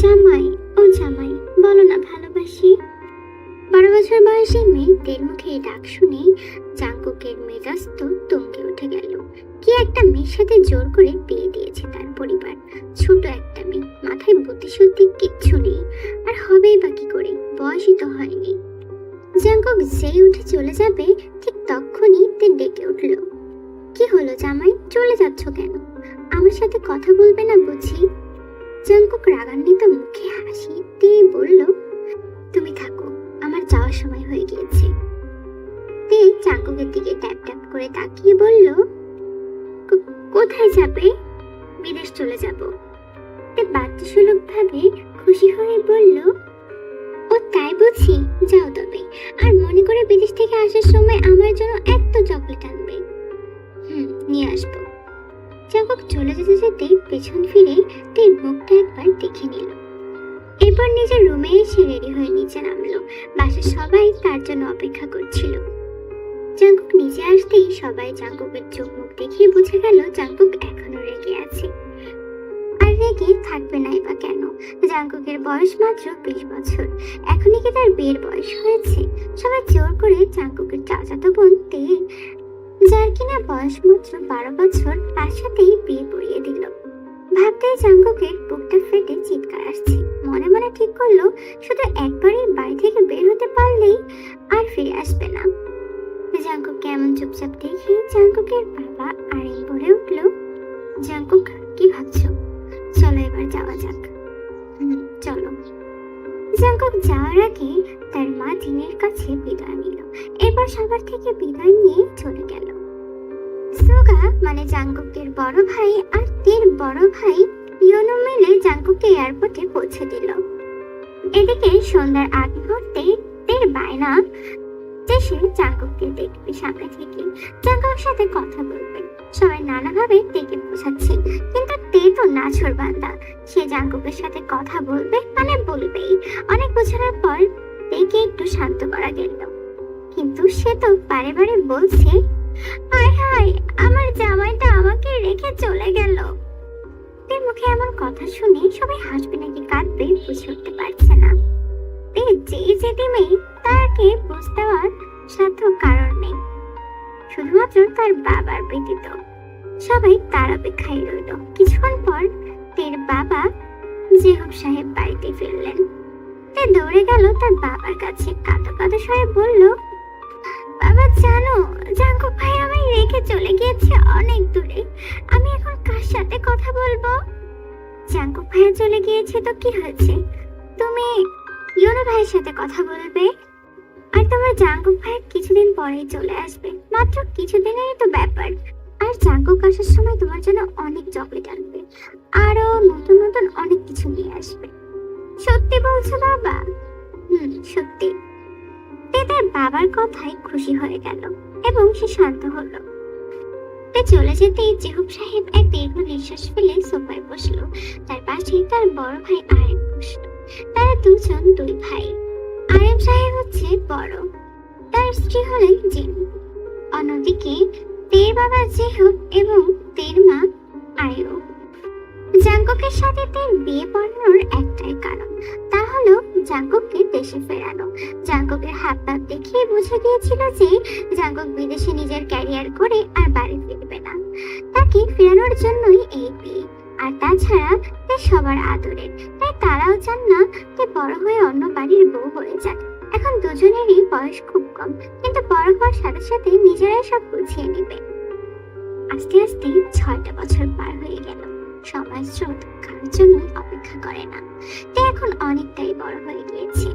জামাই, ও জামাই, বলো না ভালোবাসি। 12 বছর বয়সী মেয়েদের মুখে এই ডাক শুনে জাঙ্কুকের মেজাজ তো তুঙ্গে উঠে গেল। কি একটা মেয়ের সাথে জোর করে বিয়ে দিয়েছে তার পরিবার। ছোট একটা মেয়ে, মাথায় বুদ্ধি শুদ্ধি কিচ্ছু নেই, আর হবেই বা কি করে, বয়সই তো হয়নি। জাঙ্কুক যেই উঠে চলে যাবে ঠিক তখনই তে ডেকে উঠল। কি হলো জামাই, চলে যাচ্ছ কেন? আমার সাথে কথা বলবে না বুঝি? জাঙ্কুক রাগান্বিত মুখে হাসি দিয়ে বলল, তুমি থাকো, আমার যাওয়ার সময় হয়ে গিয়েছে। তে জাঙ্কুকের দিকে ট্যাপ ট্যাপ করে তাকিয়ে বলল, কোথায় যাবে? বিদেশ চলে যাব। তে বাধ্যসুলভ ভাবে খুশি হয়ে বলল, ও তাই বুঝি, যাও তবে। আর মনে করে বিদেশ থেকে আসার সময় আমার জন্য একটা চকলেট আনবে। নিয়ে আসবো। জাঙ্কুক চলে যেতে যেতে পেছন ফিরে তের মুখটা একবার দেখে নিল। এরপর নিজের রুমে এসে রেডি হয়ে নিচে নামলো। বাসার সবাই তার জন্য অপেক্ষা করছিল। জাঙ্কুক নিচে আসতেই সবাই জাঙ্কুকের চোখ মুখ দেখে বুঝে গেল জাঙ্কুক এখনো রেগে আছে। আর রেগে থাকবে নাই বা কেন? জাঙ্কুকের বয়স মাত্র 20 বছর। এখনই কি তার বিয়ের বয়স হয়েছে? সবাই জোর করে জাঙ্কুকের চাচাতো বোন তে, যার কিনা বয়স মাত্র 12 বছর, তার সাথেই বিয়ে পড়িয়ে দিল। ভাবতেই জাঙ্কুকের বুকটা ফেটে চিৎকার আসছে। মনে মনে ঠিক করলো শুধু একবারই বাড়ি থেকে বের হতে পারলেই আর ফিরে আসবে না। জাঙ্কুক কেমন চুপচাপ দেখে জাঙ্কুকের বাবা আরেক বলে উঠল, জাঙ্কুক কি ভাবছো? চলো এবার যাওয়া যাক। চলো। জাঙ্কুক যাওয়ার আগে তার মা জিনের কাছে বিদায় নিল। এরপর সবার থেকে বিদায় নিয়ে চলে গেল। সুগা মানে জাঙ্কুকের বড় ভাই আর তের বড় ভাই ইয়োনো মিলে জাঙ্কুককে এয়ারপোর্টে পৌঁছে দিল। এদিকে সন্ধ্যার আগ মুহূর্তে তের বায়না যে সে জাঙ্কুককে দেখবে সামনে থেকে, জাঙ্কুকের সাথে কথা বলবে। সবাই নানাভাবে তেকে বোঝাচ্ছে, কিন্তু তে তো নাছোড়বান্দা। সে জাঙ্কুকের সাথে কথা বলবে মানে বলবেই। অনেক বোঝানোর পর তেকে একটু শান্ত করা গেল, কিন্তু সে তো বারে বারে বলছে, হায় হায়, আমার জামাইটা আমাকে রেখে চলে গেল। তের মুখে এমন কথা শুনে সবাই হাসবে নাকি কাঁদবে বুঝে উঠতে পারছে না। তে যে যেতে মেয়ে, তাকে বুঝতে দেওয়ার সাধ্য কারণ নেই, শুধুমাত্র তার বাবার ব্যতীত। সবাই তার অপেক্ষায় রইল। কিছুক্ষণ পর তের বাবা জেহুব সাহেব বাড়িতে ফিরলেন। তে দৌড়ে গেল তার বাবার কাছে, কাঁদো কাঁদো স্বরে বলল, বাবা জানো, জাঙ্কুক ভাই আমায় রেখে চলে গিয়েছে অনেক দূরে। আমি এখন কার সাথে কথা বলবো? জাঙ্কুক ভাইয়া চলে গিয়েছে তো কি হয়েছে? তুমি ইয়োনো ভাইয়ের সাথে কথা বলবে। আর তোমার জাঙ্কুক ভাই কিছুদিন পরেই চলে আসবে, মাত্র কিছুদিনেরই তো ব্যাপার। আর জাঙ্কুক আসার সময় তোমার জন্য অনেক চকলেট আনবে, আরো নতুন নতুন অনেক কিছু নিয়ে আসবে। সত্যি বলছো বাবা? সত্যি। তে তার বাবার কথায় খুশি হয়ে গেল এবং সে শান্ত হলো। তে চলে যেতেই জেহুব সাহেব এক দীর্ঘ নিঃশ্বাস ফেলে সোফায় বসলো। তার পাশে তার বড় ভাই আরেম বসলো। তারা দুজন দুই ভাই। আরেম সাহেব হচ্ছে বড়, তার স্ত্রী হলেন জিন। অন্যদিকে তের বাবা জেহুব এবং তের মা আয়ু। জাঙ্কুকের সাথে তের বিয়ে পড়ানোর একটাই কারণ, তা হলো জাঙ্কুককে দেশে ফেরানো। জাঙ্কুকের হাব ভাব দেখিয়ে বুঝে গিয়েছিল যে জাঙ্কুক বিদেশে নিজের ক্যারিয়ার করে আর বাড়ি ফিরবে না। তাকে ফেরানোর জন্যই এই বিয়ে। আর তাছাড়া তে সবার আদরের, তাই তারাও চান না তে বড় হয়ে অন্য বাড়ির বউ হয়ে যাক। এখন দুজনেরই বয়স খুব কম, কিন্তু বড় হওয়ার সাথে সাথে নিজেরাই সব বুঝিয়ে নেবে। আস্তে আস্তে 6টা বছর পার হয়ে গেল। সমাজ স্রোত কারোর জন্য অপেক্ষা করে না। তে এখন অনেকটাই বড় হয়ে গিয়েছে।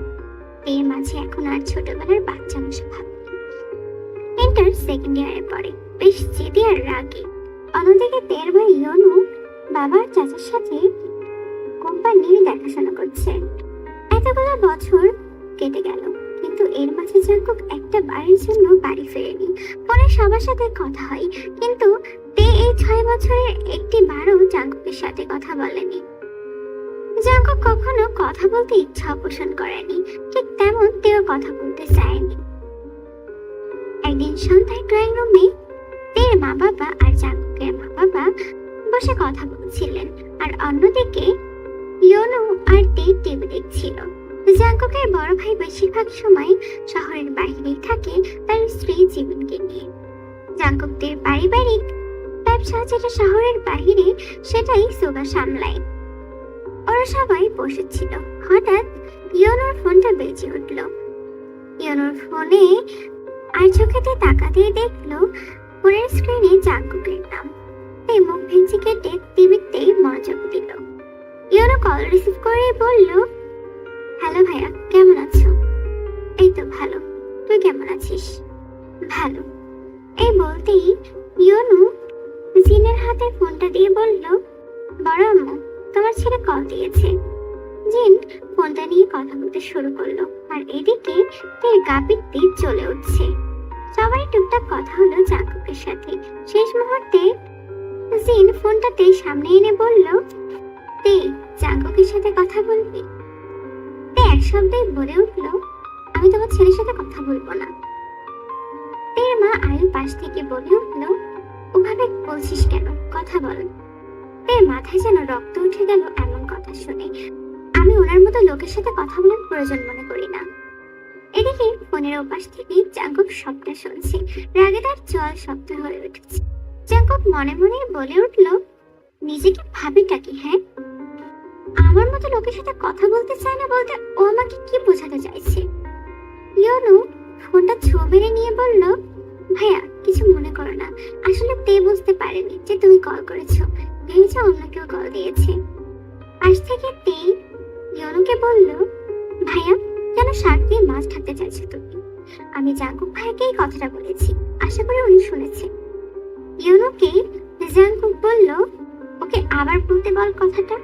এর মাঝে এখন আর ছোটবেলার বাচ্চা মশা ভাব নেই। ইন্টার সেকেন্ড ইয়ারে পড়ে, বেশ জেদি আর রাগী। অন্যদিকে তের ভাই ইয়োনো বাবার চাচার সাথে কোম্পানির দেখাশোনা করছে। এতগুলো বছর কেটে গেল, কিন্তু এর মাঝে জাঙ্কুক একটা বাড়ির জন্য বাড়ি ফেরেনি। পরে সবার সাথে কথা হয়, কিন্তু তে এই 6 বছরের একটি বারও জাঙ্কুকের সাথে কথা বলেনি। জাঙ্কুক কখনো কথা বলতে ইচ্ছা পোষণ করেনি, ঠিক তেমন তেও কথা বলতে চায়নি। একদিন সন্ধ্যায় ড্রয়িং রুমে তের মা বাবা আর জাঙ্কুকের মা বাবা বসে কথা বলছিলেন, আর অন্যদিকে ইয়োনো আর তে ছবি দেখছিল। জাঙ্কুকের বড় ভাই বেশিরভাগ সময় শহরের বাইরেই থাকে তার স্ত্রী জীবনকে নিয়ে। জাঙ্কুকদের পারিবারিক ব্যবসা যেটা শহরের বাইরে, সেটাই সোগা সামলায়। ওরা সবাই বসেছিল। হঠাৎ ইয়োনোর ফোনটা বেজে উঠল। ইয়োনোর ফোনে আর চোখেতে তাকাতেই দেখলো ফোনের স্ক্রিনে জাঙ্কুকের নাম। তাই মুখ ভেঙচি কেটে টিভিতেই মনোযোগ দিল। ইয়োনো কল রিসিভ করে বলল, হ্যালো ভাইয়া, কেমন আছো? এই তো ভালো, তুই কেমন আছিস? ভালো। এই বলতেই ইয়োনো জিনের হাতে ফোনটা দিয়ে বলল, বড় আম্মু, তোমার ছেলে কল দিয়েছে। জিন ফোনটা নিয়ে কথা বলতে শুরু করলো, আর এদিকে তার গা পিত্তি চলে উঠছে। সবাই টুকটাক কথা হলো জাঙ্কুকের সাথে। শেষ মুহূর্তে জিন ফোনটাতে সামনে এনে বলল, তে জাঙ্কুকের সাথে কথা বলবি? তে এক শব্দেই বলে উঠল, আমি তোমার ছেলের সাথে কথা বলবো না। তের মা আয়ু পাশ থেকে বলে উঠল, ওভাবে বলছিস কেন, কথা বল। তের মাথায় যেন রক্ত উঠে গেল এমন কথা শুনে। আমি ওনার মতো লোকের সাথে কথা বলার প্রয়োজন মনে করি না। এদিকে ফোনের ওপাশ থেকে জাঙ্কুক সবটা শুনছে। রাগে তার জল শব্দ হয়ে উঠেছে। জাঙ্কুক মনে মনে বলে উঠল, নিজেকে ভাবিটা কি? হ্যাঁ, আমার মতো লোকের সাথে কথা বলতে চায় না বলতে ও আমাকে কি বোঝাতে চাইছে? ইয়োনো ফোনটা ছো মেরে নিয়ে বলল, ভাইয়া কিছু মনে করো না, আসলে তে বুঝতে পারেনি যে তুমি কল করেছো, ভেবেছে অন্য কেউ কল দিয়েছে। পাশ থেকে তে ইয়োনোকে বলল, ভাইয়া কেন শাক দিয়ে মাছ ঢাকতে চাইছো তুমি? আমি জাঙ্কুক ভাইকে এই কথাটা বলেছি, আশা করি উনি শুনেছে। ইয়োনোকে জাঙ্কুক বলল, ওকে আবার বলতে বল কথাটা,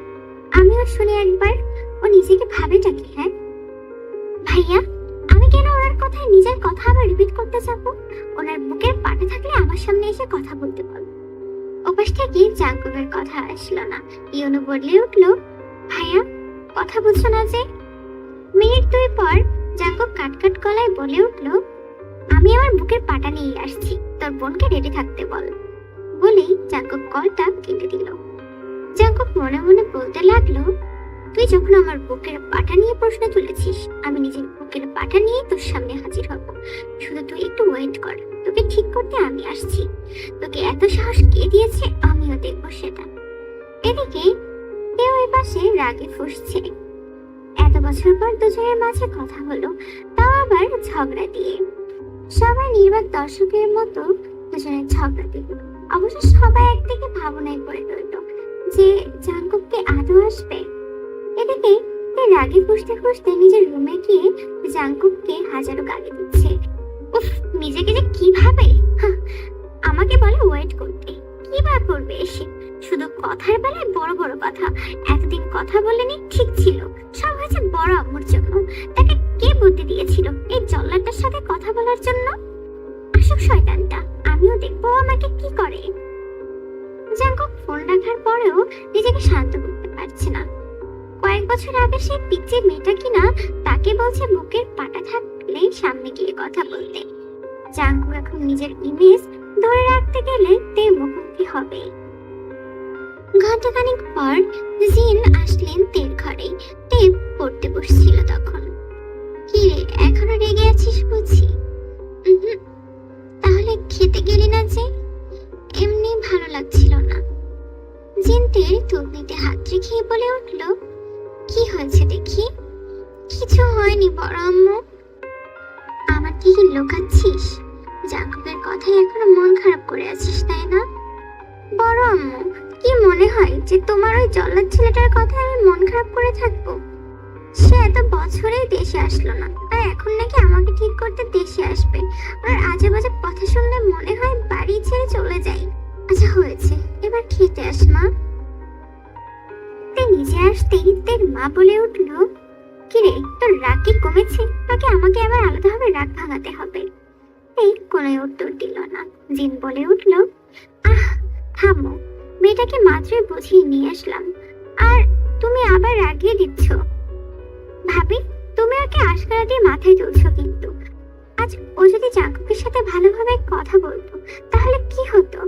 আমিও শুনি একবার। ও নিজেকে ভাবেটা কি? হ্যাঁ ভাইয়া, আমি কেন ওনার কথায় নিজের কথা আবার রিপিট করতে যাব? ওনার বুকের পাটে থাকলে আমার সামনে এসে কথা বলতে বল। ওপাশ থেকে জাঙ্কুকের কথা আসলো না। ইয়োনো বলে উঠল, ভাইয়া কথা বলছো না যে? মিনিট দুই পর জাঙ্কুক কাটকাট গলায় বলে উঠল, আমি আমার বুকের পাটা নিয়ে আসছি, তোর বোনকে রেডি থাকতে বল। বলেই জাঙ্কুক কলটা কেটে দিল। জাঙ্কুক মনে মনে বলতে লাগলো, তুই যখন আমার বুকের পাটা নিয়ে প্রশ্ন তুলেছিস, আমি নিজের বুকের পাটা নিয়ে তোর সামনে হাজির হব। শুধু তুই একটু ওয়েট কর, তোকে ঠিক করতে আমি আসছি। তোকে এত সাহস কে দিয়েছে, আমিও দেখবো সেটা। এদিকে কেউ ওই পাশে রাগে ফুঁসছে। এত বছর পর দুজনের মাঝে কথা হলো, তাও আবার ঝগড়া দিয়ে। সবাই নির্বাক দর্শকের মতো দুজনের ঝগড়া দিল। অবশ্য সবাই একদিকে ভাবনায় পড়ে রইল যে জাঙ্কুককে আদৌ আসবে। এদিকে রাগে ফুঁসতে ফুঁসতে নিজের রুমে গিয়ে জাঙ্কুককে হাজারো গালি দিচ্ছে। উফ, নিজেকে যে কিভাবে, আমাকে বলে ওয়েট করতে, কি বা করবে এসে? শুধু কথার বেলায় বড় বড় কথা। এতদিন কথা বলেনি, ঠিক ছিল, সব হয়েছে বড় আম্মুর জন্য। তাকে কে বুদ্ধি দিয়েছিল এই জল্লাদটার সাথে কথা বলার জন্য? আসুক শয়তানটা, আমিও দেখবো আমাকে কি করে। জাঙ্কুক ফোন রাখার পরেও নিজেকে শান্ত করতে পারছে না। কয়েক বছর আগে সেই পিচ্চি মেয়েটা কিনা তাকে বলছে বুকের পাটা থাকলে সামনে গিয়ে কথা বলতে। জাঙ্কুক এখন নিজের ইমেজ ধরে রাখতে গেলে তে মুখোমুখি হবে। ঘন্টাখানেক পর জিন আসলেন তের ঘরে। তে পড়তে বসছিল তখন। কি রে, এখনো রেগে আছিস বুঝি? তাহলে খেতে গেলি না যে? এমনি ভালো লাগছিল না। জিন তের থুতনিতে হাত রেখে বলে উঠল, কি হয়েছে দেখি? কিছু হয়নি বড় আম্মু। আমার কি লুকাচ্ছিস? জাঙ্কুকের কথায় এখনো মন খারাপ করে আছিস তাই না? বড় আম্মু, কি মনে হয় যে তোমার ওই জল্লাদ ছেলেটার কথায় আমি মন খারাপ করে থাকবো? সে এত বছরেই দেশে আসলো না, আর এখন নাকি আমাকে ঠিক করতে দেশে আসবে। আর আজে বাজে কথা শুনলে মনে হয় বাড়ি ছেড়ে চলে যাই। আচ্ছা হয়েছে, এবার খেতে আস মা। নিজে আসতেই তের মা বলে উঠল, কিরে তোর রাগ কি কমেছে, নাকি আমাকে আবার আলাদাভাবে রাগ ভাঙাতে হবে? এই কোনো উত্তর দিল না। জিন বলে উঠল, আহ থামো, মেয়েটাকে মাত্রই বুঝিয়ে নিয়ে আসলাম, আর তুমি আবার রাগিয়ে দিচ্ছ। ভাবি, তুমি ওকে আশকারা দিয়ে মাথায় তুলছো, কিন্তু আজ ও যদি জাঙ্কুকের সাথে ভালোভাবে কথা বলতো তাহলে কি হতো?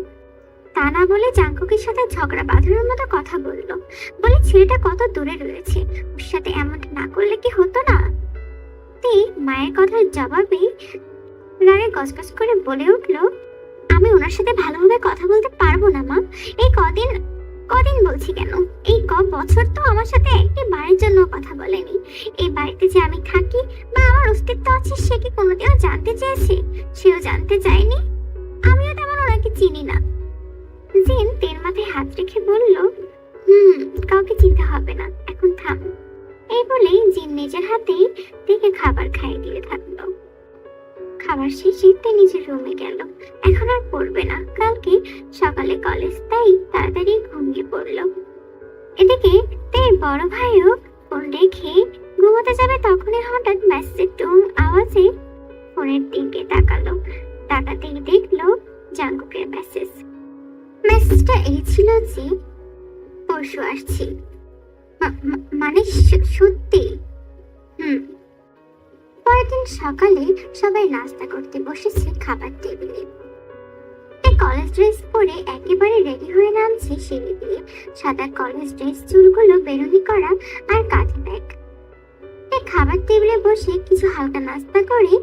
তা না বলে জাঙ্কুকের সাথে ঝগড়া বাঁধানোর মতো কথা বললো, বলে ছেলেটা কত দূরে রয়েছে, ওর সাথে এমনটা না করলে কি হতো না। তে মায়ের কথার জবাবে রাগে গজগজ করে বলে উঠলো, আমি ওনার সাথে ভালোভাবে কথা বলতে পারবো না মা। এই কদিন কদিন বলছি কেন, এই বছর তো আমার সাথে একটি বারের জন্য কথা বলেনি। এই বাড়িতে যে আমি থাকি বা আমার অস্তিত্ব আছে সে কি কোনোদিনও জানতে চেয়েছে? সেও জানতে চায়নি, আমিও তেমন ওনাকে চিনি না। জিন তের মাথায় হাত রেখে বলল, কাউকে চিনতে হবে না, এখন থাম। এই বলেই জিন নিজের হাতেই থেকে খাবার খাইয়ে দিয়ে থাকলো। খাবার শেষে তে নিজের রুমে গেল। এখন আর পড়বে না, কালকে সকালে কলেজ, তাই তাড়াতাড়ি ঘুমিয়ে পড়ল। এদিকে তের বড় ভাইও ফোন রেখে ঘুমোতে যাবে, তখনই হঠাৎ মেসেজের টুং আওয়াজে ফোনের দিকে তাকালো। তাকাতেই দেখলো জাঙ্কুকের মেসেজ। মেসেজটা এই ছিল যে, পরশু আসছি। মানে সত্যি? পরের দিন সকালে সবাই নাস্তা করতে বসেছে খাবার টেবিলে। কলেজ ড্রেস পরে একেবারে রেডি হয়ে নামছে সিঁড়ি দিয়ে, সাদা কলেজ ড্রেস, চুলগুলো বেরুনি করা আর কাঁধে ব্যাগ। খাবার টেবিলে বসে কিছু হালকা নাস্তা করে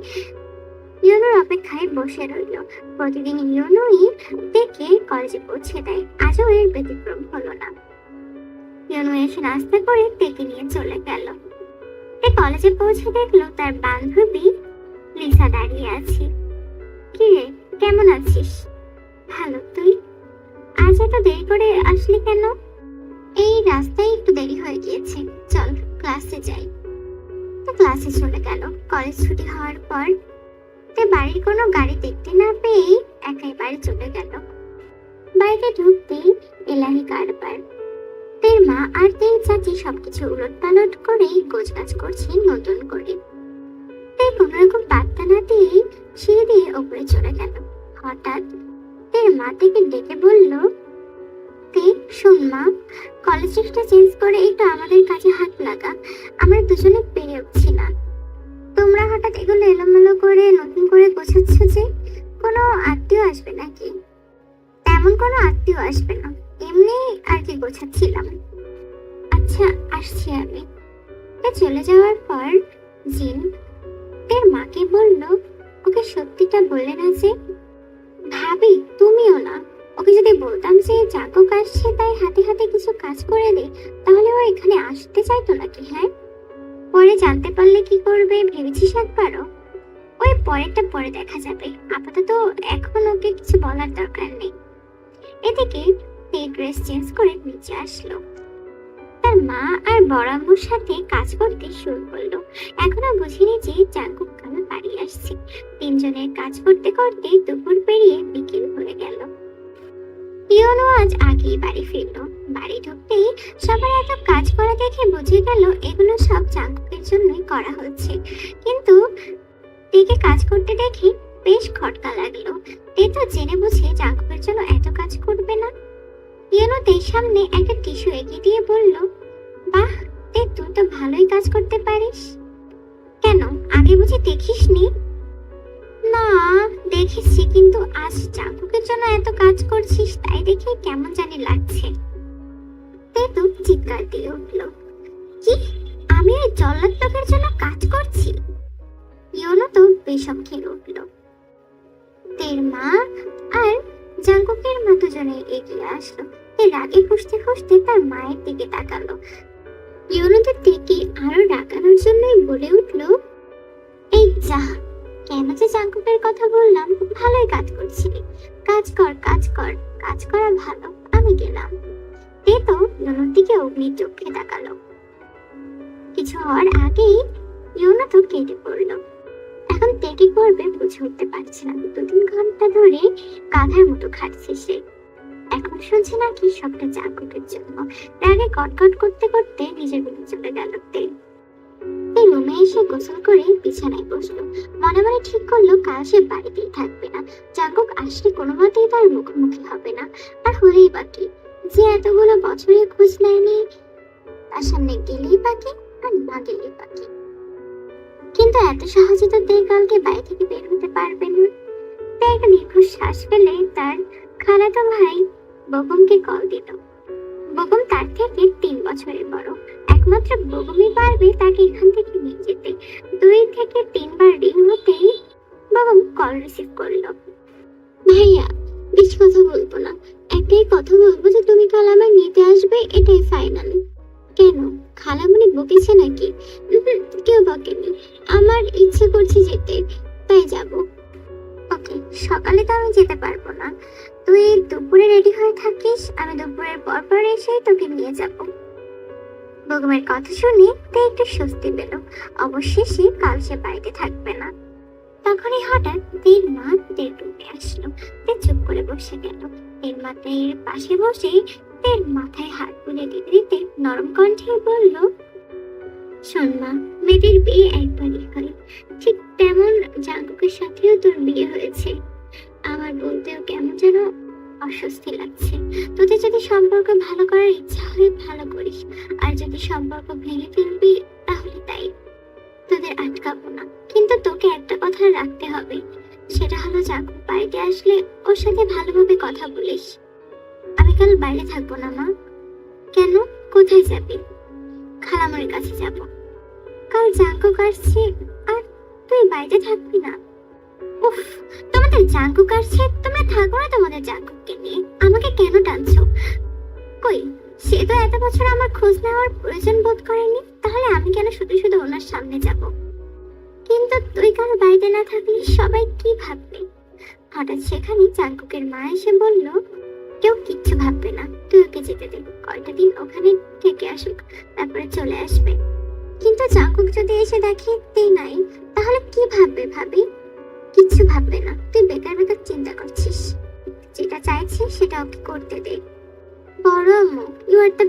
ইউনোর অপেক্ষায় বসে রইল। প্রতিদিন ইউনোই দেখে কলেজে পৌঁছে দেয়, আজও এর ব্যতিক্রম হলো না। ইউনো এসে নাস্তা করে তেকে নিয়ে চলে গেল। কলেজে পৌঁছে দেখলো তার বান্ধবী লিসা দাঁড়িয়ে আছে। কি রে, কেমন আছিস? ভালো, তুই? আজ এত দেরি করে আসলি কেন? এই রাস্তায় একটু দেরি হয়ে গিয়েছে, চল ক্লাসে যাই। ক্লাসে চলে গেল। কলেজ ছুটি হওয়ার পর বাড়ির কোনো গাড়ি দেখতে না পেয়ে একাই বাড়ি চলে গেল। বাড়িতে ঢুকতেই এলাহি কারবার। তের মা আর তের চাচি সবকিছু উলট পালট করে গোছগাছ করছে নতুন করে। তের কোনো রকম পাত্তা না দিয়ে সিঁড়ি দিয়ে উপরে চলে গেল। হঠাৎ তের মা থেকে ডেকে বলল, তে শোন মা, কলেজ ড্রেসটা চেঞ্জ করে একটু আমাদের কাছে হাত লাগা, আমরা দুজনে পেরে উঠছি না। তোমরা হঠাৎ এগুলো এলোমেলো করে নতুন করে গোছাচ্ছ যে? কোনো আত্মীয় আসবে নাকি? তেমন কোনো আত্মীয় আসবে না, এমনি আর কি গোছাচ্ছিলাম। আচ্ছা, আসছি আমি। চলে যাওয়ার পর জিন তের মাকে বলল, ওকে সত্যিটা বললে না যে? ভাবি, তুমিও না। ওকে যদি বলতাম যে জাঙ্কুক আসছে তাই হাতে হাতে কিছু কাজ করে দে, তাহলে ও এখানে আসতে চাইতো নাকি? হ্যাঁ, পরে জানতে পারলে কি করবে ভেবেছিস একবারও? ওই পরেরটা পরে দেখা যাবে, আপাতত এখন ওকে কিছু বলার দরকার নেই। এদিকে ড্রেস চেঞ্জ করে নিচে আসলো। তার মা আর বড় আম্মুর সাথে কাজ করতে শুরু করলো। এখনো বুঝিনি যে জাঙ্কুক কেন বাড়ি আসছে। তিনজনের কাজ করতে করতে দুপুর পেরিয়ে বিকেল হয়ে গেল। ইউনো আজ আগেই বাড়ি ফিরলো। বাড়ি ঢুকতেই সবার এত কাজ করা দেখে বুঝে গেল এগুলো সব জাঙ্কুকের জন্যই করা হচ্ছে। কিন্তু তেকে কাজ করতে দেখে বেশ খটকা লাগলো। তে তো জেনে বুঝে জাঙ্কুকের জন্য এত কাজ করবে না। ইউনো তের সামনে একটা টিস্যু এগিয়ে দিয়ে বলল, বাহ তে, তুই তো ভালোই কাজ করতে পারিস। কেন, আগে বুঝি দেখিসনি? না, দেখেছি, কিন্তু আজ জাঙ্কুকের জন্য এত কাজ করছিস তাই দেখে কেমন জানি লাগছে। তে তো চিৎকার দিয়ে উঠল, কি, আমি ওই জল্লাদ লোকের জন্য কাজ করছি? ইউনো তো বেশক খেয়ে উঠল। তের মা আর জাঙ্কুকের মা দুজনে এগিয়ে আসলো। তে রাগে ফুঁসতে ফুঁসতে তার মায়ের দিকে তাকালো। ইউনো তো তেকে আরো রাগানোর জন্যই বলে উঠল, এই যা, কেন যে জাঙ্কুকের কথা বললাম, ভালোই কাজ করছিলি, কাজ কর কাজ কর, কাজ করা ভালো, আমি গেলাম। তে তো ইউনোর দিকে অগ্নির চোখে তাকালো। কিছু হওয়ার আগেই ইউনো তো কেটে পড়লো। এখন তে কি করবে বুঝে উঠতে পারছে না। 2-3 ঘন্টা ধরে গাধার মতো খাটছে সে। এখন শুনছে নাকি সবটা জাঙ্কুকের জন্য। রাগে কটকট করতে করতে নিজের রুমে চলে গেল তে। রুমে এসে গোসল করে বিছানায় বসলো। মনে মনে ঠিক করলো কাল সে বাড়িতেই থাকবে না। জাঙ্কুক আসলে কোনো মতেই তার মুখোমুখি হবে না। আর হলেই বাকি, যে এতগুলো বছরে খোঁজ নেয়নি, তার সামনে গেলেই বাকি, আর না গেলেই বাকি। কিন্তু এত সহজে তো তে কালকে বাড়ি থেকে বের হতে পারবে না। তাই একটা দীর্ঘ শ্বাস ফেলে তার খালাতো ভাই বগমকে কল দিল। বগম তার থেকে 3 বছরের বড়। একমাত্র বগমই পারবে তাকে এখান থেকে নিয়ে যেতে। 2 থেকে 3 বার রিং হতেই বগম কল রিসিভ করলো। ভাইয়া, বেশি কথা বলবো না, একটাই কথা বলবো যে তুমি কাল আমার নিতে আসবে, এটাই ফাইনাল। কেন, খালামণি বকেছে নাকি? কেউ বকেনি, আমার ইচ্ছে করছে যেতে, তাই যাব। ওকে, সকালে তো আমি যেতে পারবো না, তুই দুপুরে রেডি হয়ে থাকিস, আমি দুপুরের পর পর এসে তোকে নিয়ে যাব। বগমের কথা শুনে তে একটু স্বস্তি পেল। অবশেষে কাল সে বাড়িতে থাকবে না। তখনই হঠাৎ তের মা তের রুমে আসলো। তে চুপ করে বসে গেল। তের মা তের পাশে বসে তের মাথায় হাত বুলিয়ে দিতে দিতে নরম কণ্ঠে বলল, শোন মা, মেয়েদের বিয়ে একবারই হয়, ঠিক তেমন জাঙ্কুকের সাথেও তোর বিয়ে হয়েছে। আমার বলতেও কেমন যেন অস্বস্তি লাগছে। তোদের যদি সম্পর্ক ভালো করার ইচ্ছা হয় ভালো করিস, আর যদি সম্পর্ক ভেঙে ফেলবি তাহলে তাই, তোদের আটকাবো না। কিন্তু তোকে একটা কথা রাখতে হবে, সেটা হলো জাঙ্কুক বাড়িতে আসলে ওর সাথে ভালোভাবে কথা বলিস। আমি কাল বাইরে থাকবো না মা। কেন, কোথায় যাবি? খালামণির কাছে যাব। কাল জাঙ্কুক আসছে আর তুই বাইরে থাকবি না? উফ, তোমাদের জাঙ্কুক আসছে, তোমরা থাকো না তোমাদের জাঙ্কুককে নিয়ে, আমাকে কেন টানছো? কই, সে তো এত বছর আমার খোঁজ নেওয়ার প্রয়োজন বোধ করেনি, তাহলে আমি কেন শুধু শুধু ওনার সামনে যাব? কিন্তু তুই কাল বাড়িতে না থাকলে সবাই কি ভাববে? হঠাৎ সেখানে জাঙ্কুকের মা এসে বলল, কেউ কিচ্ছু ভাববে না, তুই ওকে যেতে দে, কয়টা দিন ওখানে থেকে আসুক, তারপরে চলে আসবে। কিন্তু জাঙ্কুক যদি এসে দেখে তুই নাই, তাহলে কি ভাববে? ভাবি কিচ্ছু ভাববে না, তুই বেকার বেকার চিন্তা করছিস। যেটা চাইছে সেটা ওকে করতে দে। বড় আম্মু, ইউ আর দ্য